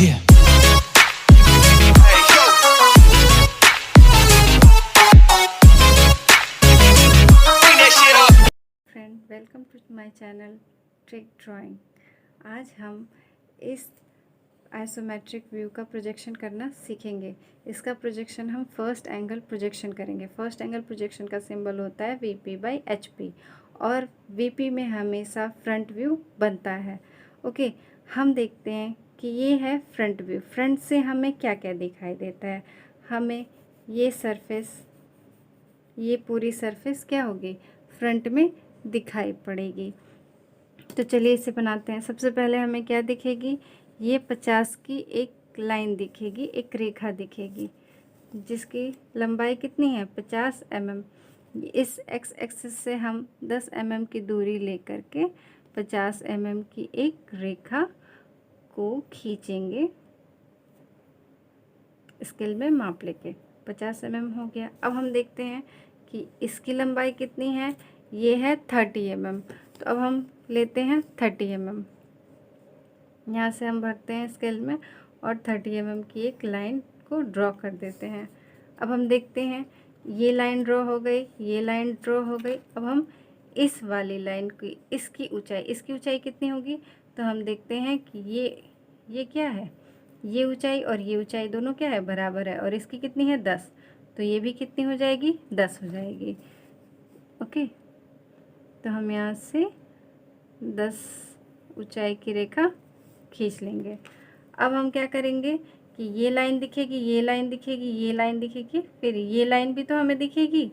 Yeah. Friend, welcome to my channel trick drawing. आज हम इस आइसोमेट्रिक व्यू का प्रोजेक्शन करना सीखेंगे। इसका प्रोजेक्शन हम फर्स्ट एंगल प्रोजेक्शन करेंगे। फर्स्ट एंगल प्रोजेक्शन का सिंबल होता है VP/HP और VP में हमेशा फ्रंट व्यू बनता है। ओके, हम देखते हैं कि ये है फ्रंट व्यू। फ्रंट से हमें क्या क्या दिखाई देता है। हमें ये सरफेस, ये पूरी सरफेस क्या होगी, फ्रंट में दिखाई पड़ेगी। तो चलिए इसे बनाते हैं। सबसे पहले हमें क्या दिखेगी, ये 50 की एक लाइन दिखेगी, एक रेखा दिखेगी जिसकी लंबाई कितनी है, 50 mm। इस x एक्सिस से हम 10 mm की दूरी लेकर के 50 mm की एक रेखा को खींचेंगे। स्केल में माप लेके 50 mm हो गया। अब हम देखते हैं कि इसकी लंबाई कितनी है, ये है 30 mm। तो अब हम लेते हैं 30 mm, यहाँ से हम भरते हैं स्केल में और 30 mm की एक लाइन को ड्रॉ कर देते हैं। अब हम देखते हैं ये लाइन ड्रॉ हो गई, ये लाइन ड्रॉ हो गई। अब हम इस वाली लाइन की, इसकी ऊंचाई कितनी होगी, तो हम देखते हैं कि ये क्या है, ये ऊंचाई और ये ऊंचाई दोनों क्या है, बराबर है। और इसकी कितनी है, 10। तो ये भी कितनी हो जाएगी, 10 हो जाएगी। ओके, तो हम यहाँ से 10 ऊंचाई की रेखा खींच लेंगे। अब हम क्या करेंगे कि ये लाइन दिखेगी, ये लाइन दिखेगी, ये लाइन दिखेगी, फिर ये लाइन भी तो हमें दिखेगी।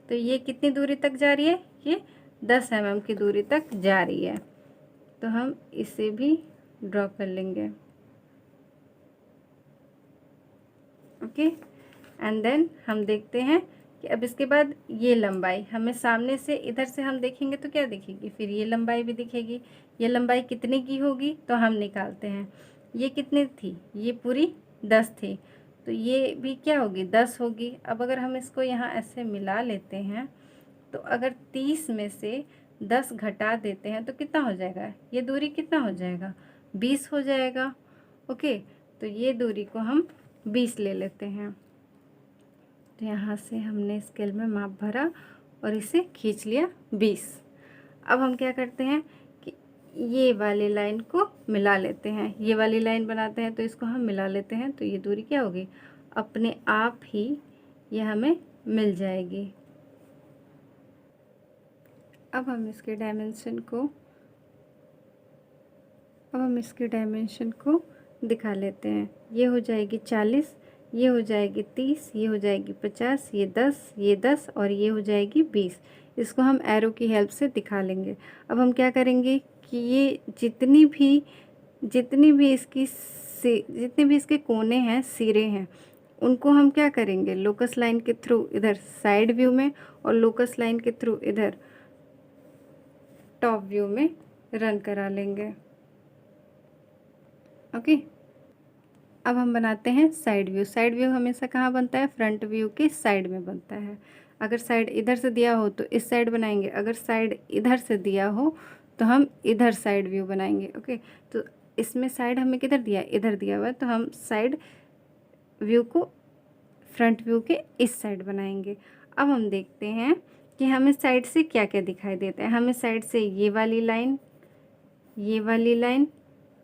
तो ये कितनी दूरी तक जा रही है, ये 10 mm की दूरी तक जा रही है। तो हम इसे भी ड्रॉ कर लेंगे। ओके, एंड देन हम देखते हैं कि अब इसके बाद ये लंबाई हमें सामने से, इधर से हम देखेंगे तो क्या दिखेगी, फिर ये लंबाई भी दिखेगी। ये लंबाई कितने की होगी, तो हम निकालते हैं। ये कितनी थी, ये पूरी 10 थी, तो ये भी क्या होगी, 10 होगी। अब अगर हम इसको यहाँ ऐसे मिला लेते हैं तो अगर 30 में से 10 घटा देते हैं तो कितना हो जाएगा, ये दूरी कितना हो जाएगा, 20 हो जाएगा। ओके, तो ये दूरी को हम 20 ले लेते हैं। तो यहाँ से हमने स्केल में माप भरा और इसे खींच लिया 20। अब हम क्या करते हैं कि ये वाली लाइन को मिला लेते हैं, ये वाली लाइन बनाते हैं, तो इसको हम मिला लेते हैं। तो ये दूरी क्या होगी, अपने आप ही ये हमें मिल जाएगी। अब हम इसके डायमेंशन को दिखा लेते हैं। ये हो जाएगी 40, ये हो जाएगी 30, ये हो जाएगी 50, ये 10 और ये हो जाएगी 20। इसको हम एरो की हेल्प से दिखा लेंगे। अब हम क्या करेंगे कि ये जितनी भी इसके कोने हैं, सिरे हैं, उनको हम क्या करेंगे, लोकस लाइन के थ्रू इधर साइड व्यू में और लोकस लाइन के थ्रू इधर टॉप व्यू में रन करा लेंगे। ओके, अब हम बनाते हैं साइड व्यू। साइड व्यू हमेशा कहाँ बनता है, फ्रंट व्यू के साइड में बनता है। अगर साइड इधर से दिया हो तो इस साइड बनाएंगे, अगर साइड इधर से दिया हो तो हम इधर साइड व्यू बनाएंगे। ओके, तो इसमें साइड हमें किधर दिया, इधर दिया हुआ है, तो हम साइड व्यू को फ्रंट व्यू के इस साइड बनाएंगे। अब हम देखते हैं कि हमें साइड से क्या क्या दिखाई देता है। हमें साइड से ये वाली लाइन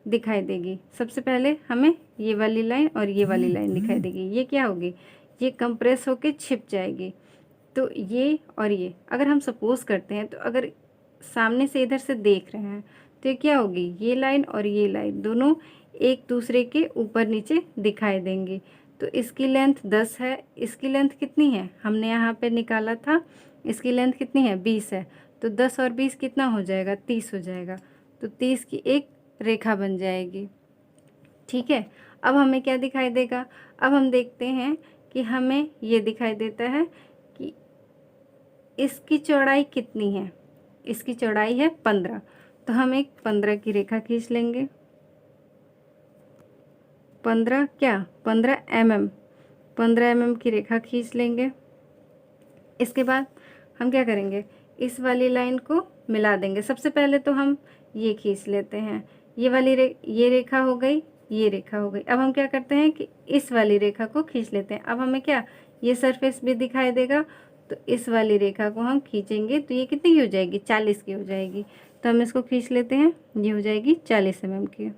दिखाई देगी। सबसे पहले हमें ये वाली लाइन और ये वाली लाइन दिखाई देगी। ये क्या होगी, ये कंप्रेस होके छिप जाएगी। तो ये और ये अगर हम सपोज करते हैं, तो अगर सामने से इधर से देख रहे हैं तो ये क्या होगी, ये लाइन और ये लाइन दोनों एक दूसरे के ऊपर नीचे दिखाई देंगी। तो इसकी लेंथ 10 है, इसकी लेंथ कितनी है, हमने यहाँ पे निकाला था, इसकी लेंथ कितनी है, 20 है। तो 10 और 20 कितना हो जाएगा, 30 हो जाएगा। तो 30 की एक रेखा बन जाएगी। ठीक है, अब हमें क्या दिखाई देगा, अब हम देखते हैं कि हमें ये दिखाई देता है कि इसकी चौड़ाई कितनी है, इसकी चौड़ाई है 15। तो हम एक 15 की रेखा खींच लेंगे। 15 mm की रेखा खींच लेंगे। इसके बाद हम क्या करेंगे, इस वाली लाइन को मिला देंगे। सबसे पहले तो हम ये खींच लेते हैं, ये रेखा हो गई, ये रेखा हो गई। अब हम क्या करते हैं कि इस वाली रेखा को खींच लेते हैं। अब हमें क्या, ये सरफेस भी दिखाई देगा, तो इस वाली रेखा को हम खींचेंगे तो ये कितनी की हो जाएगी, 40 की हो जाएगी। तो हम इसको खींच लेते हैं, ये हो जाएगी 40 mm की।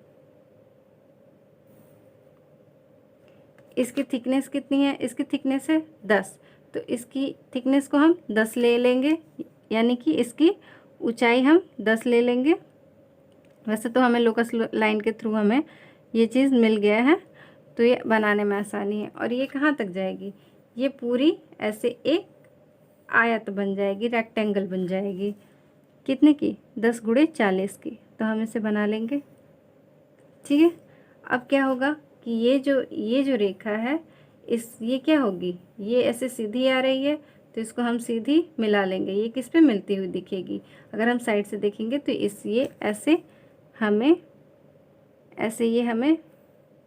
इसकी थिकनेस कितनी है, इसकी थिकनेस है 10, तो इसकी थिकनेस को हम 10 ले लेंगे, यानी कि इसकी ऊंचाई हम 10 ले लेंगे। वैसे तो हमें लोकस लाइन के थ्रू हमें ये चीज़ मिल गया है, तो ये बनाने में आसानी है। और ये कहाँ तक जाएगी, ये पूरी ऐसे एक आयत बन जाएगी, रेक्टेंगल बन जाएगी। कितने की, 10 गुणे 40 की। तो हम इसे बना लेंगे, ठीक है। अब क्या होगा कि ये जो रेखा है, ये क्या होगी, ये ऐसे सीधी आ रही है, तो इसको हम सीधी मिला लेंगे। ये किस पे मिलती हुई दिखेगी, अगर हम साइड से देखेंगे तो ये हमें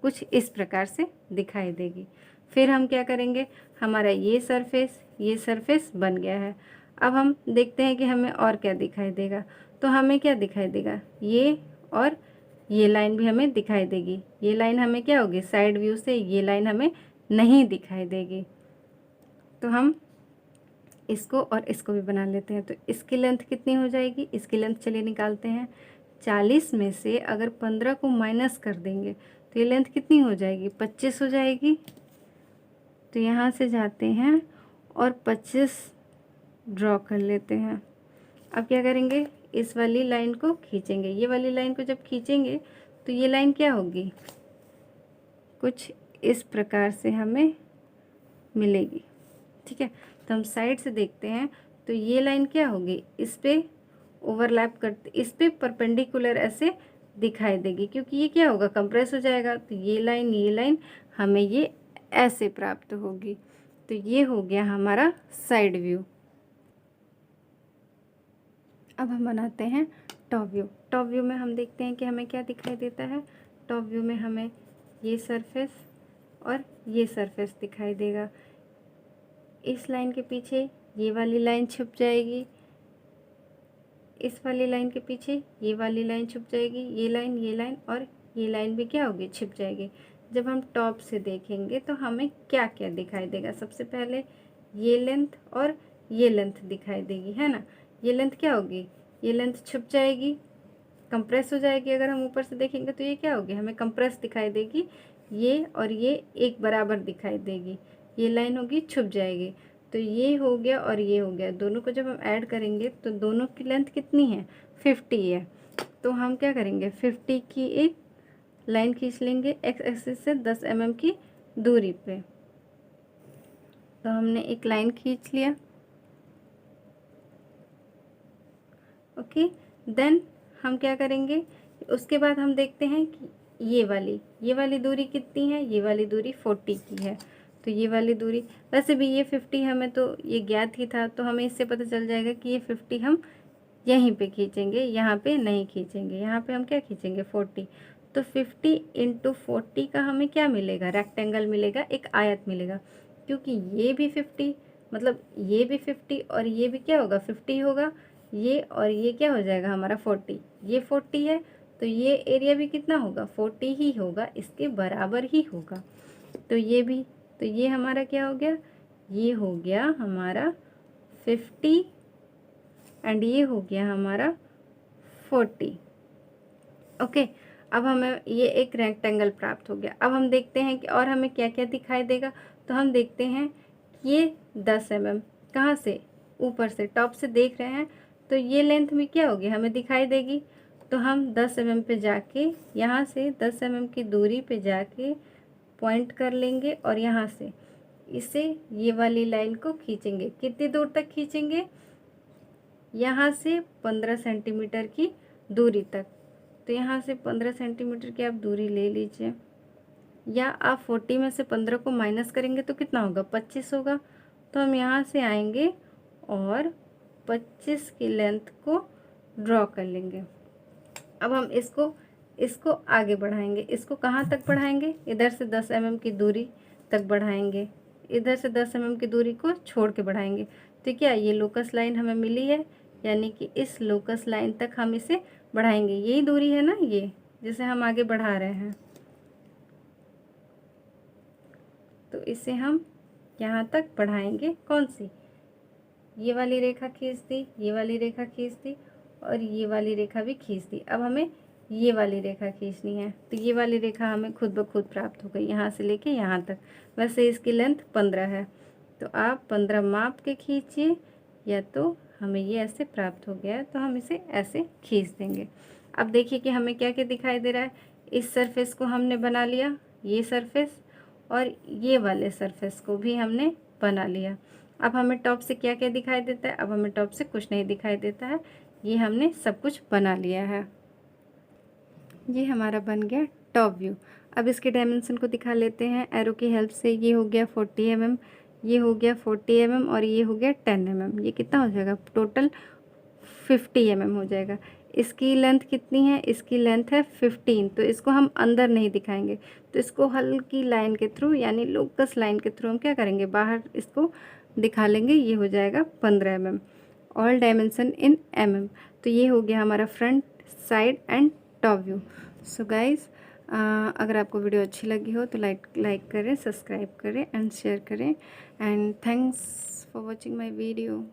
कुछ इस प्रकार से दिखाई देगी। फिर हम क्या करेंगे, हमारा ये सरफेस बन गया है। अब हम देखते हैं कि हमें और क्या दिखाई देगा। तो हमें क्या दिखाई देगा, ये और ये लाइन भी हमें दिखाई देगी। ये लाइन हमें क्या होगी, साइड व्यू से ये लाइन हमें नहीं दिखाई देगी। तो हम इसको और इसको भी बना लेते हैं। तो इसकी लेंथ कितनी हो जाएगी, इसकी लेंथ चलिए निकालते हैं। 40 में से अगर 15 को माइनस कर देंगे तो ये लेंथ कितनी हो जाएगी, 25 हो जाएगी। तो यहाँ से जाते हैं और 25 ड्रॉ कर लेते हैं। अब क्या करेंगे, इस वाली लाइन को खींचेंगे। ये वाली लाइन को जब खींचेंगे तो ये लाइन क्या होगी, कुछ इस प्रकार से हमें मिलेगी, ठीक है। तो हम साइड से देखते हैं तो ये लाइन क्या होगी, इस पे ओवरलैप करते, इस पे परपेंडिकुलर ऐसे दिखाई देगी, क्योंकि ये क्या होगा, कंप्रेस हो जाएगा। तो ये लाइन हमें ये ऐसे प्राप्त होगी। तो ये हो गया हमारा साइड व्यू। अब हम बनाते हैं टॉप व्यू। टॉप व्यू में हम देखते हैं कि हमें क्या दिखाई देता है। टॉप व्यू में हमें ये सरफेस और ये सरफेस दिखाई देगा। इस लाइन के पीछे ये वाली लाइन छुप जाएगी, इस वाली लाइन के पीछे ये वाली लाइन छुप जाएगी, ये लाइन और ये लाइन भी क्या होगी, छिप जाएगी। जब हम टॉप से देखेंगे तो हमें क्या क्या दिखाई देगा, सबसे पहले ये लेंथ और ये लेंथ दिखाई देगी, है ना। ये लेंथ क्या होगी, ये लेंथ छुप जाएगी, कंप्रेस हो जाएगी। अगर हम ऊपर से देखेंगे तो ये क्या होगी, हमें कंप्रेस दिखाई देगी। ये और ये एक बराबर दिखाई देगी, ये लाइन होगी छुप जाएगी। तो ये हो गया और ये हो गया, दोनों को जब हम ऐड करेंगे तो दोनों की लेंथ कितनी है, 50 है। तो हम क्या करेंगे, 50 की एक लाइन खींच लेंगे एक्स एक्सिस से 10 mm की दूरी पे। तो हमने एक लाइन खींच लिया, ओके। देन हम क्या करेंगे, उसके बाद हम देखते हैं कि ये वाली दूरी कितनी है, ये वाली दूरी 40 की है। तो ये वाली दूरी, वैसे भी ये 50 हमें तो ये ज्ञात ही था, तो हमें इससे पता चल जाएगा कि ये 50 हम यहीं पे खींचेंगे, यहाँ पे नहीं खींचेंगे। यहाँ पे हम क्या खींचेंगे, 40। तो 50 × 40 का हमें क्या मिलेगा, रेक्टेंगल मिलेगा, एक आयत मिलेगा। क्योंकि ये भी 50, मतलब ये भी 50 और ये भी क्या होगा, 50 होगा। ये और ये क्या हो जाएगा हमारा 40, ये 40 है, तो ये एरिया भी कितना होगा, 40 ही होगा, इसके बराबर ही होगा। तो ये भी, तो ये हमारा क्या हो गया, ये हो गया हमारा 50 एंड ये हो गया हमारा 40, ओके। अब हमें ये एक रेक्टेंगल प्राप्त हो गया। अब हम देखते हैं कि और हमें क्या क्या दिखाई देगा। तो हम देखते हैं ये 10 mm, कहाँ से, ऊपर से, टॉप से देख रहे हैं, तो ये लेंथ भी क्या होगी, हमें दिखाई देगी। तो हम 10 mm पे जाके, यहाँ से 10 mm की दूरी पे जाके पॉइंट कर लेंगे और यहाँ से इसे, ये वाली लाइन को खींचेंगे। कितनी दूर तक खींचेंगे, यहाँ से 15 सेंटीमीटर की दूरी तक। तो यहाँ से 15 सेंटीमीटर की आप दूरी ले लीजिए, या आप 40 में से 15 को माइनस करेंगे तो कितना होगा, 25 होगा। तो हम यहाँ से आएंगे और 25 की लेंथ को ड्रॉ कर लेंगे। अब हम इसको आगे बढ़ाएंगे। इसको कहाँ तक बढ़ाएंगे, इधर से 10 mm की दूरी तक बढ़ाएंगे, इधर से 10 mm की दूरी को छोड़ के बढ़ाएंगे। तो क्या ये लोकस लाइन हमें मिली है, यानी कि इस लोकस लाइन तक हम इसे बढ़ाएंगे। यही दूरी है ना, ये जिसे हम आगे बढ़ा रहे हैं, इसे हम यहाँ तक बढ़ाएंगे। कौन सी? ये वाली रेखा खींच दी, ये वाली रेखा खींच दी और ये वाली रेखा भी खींच दी। अब हमें ये वाली रेखा खींचनी है, तो ये वाली रेखा हमें खुद ब खुद प्राप्त हो गई, यहाँ से लेके यहाँ तक। वैसे इसकी लेंथ 15 है, तो आप 15 माप के खींचिए, या तो हमें ये ऐसे प्राप्त हो गया है तो हम इसे ऐसे खींच देंगे। अब देखिए कि हमें क्या क्या दिखाई दे रहा है। इस सरफेस को हमने बना लिया, ये सरफेस, और ये वाले सरफेस को भी हमने बना लिया। अब हमें टॉप से क्या क्या दिखाई देता है? अब हमें टॉप से कुछ नहीं दिखाई देता है, ये हमने सब कुछ बना लिया है। ये हमारा बन गया टॉप व्यू। अब इसके डायमेंशन को दिखा लेते हैं एरो की हेल्प से। ये हो गया 40 mm, ये हो गया 40 mm और ये हो गया 10 mm। ये कितना हो जाएगा? टोटल 50 mm हो जाएगा। इसकी लेंथ कितनी है? इसकी लेंथ है 15। तो इसको हम अंदर नहीं दिखाएंगे, तो इसको हल्की लाइन के थ्रू, यानी लोकस लाइन के थ्रू हम क्या करेंगे? बाहर इसको दिखा लेंगे। ये हो जाएगा 15 mm। All dimension in mm। तो ये हो गया हमारा front, side and top view. So guys, अगर आपको वीडियो अच्छी लगी हो तो लाइक करें, सब्सक्राइब करें एंड शेयर करें। And thanks for watching my video.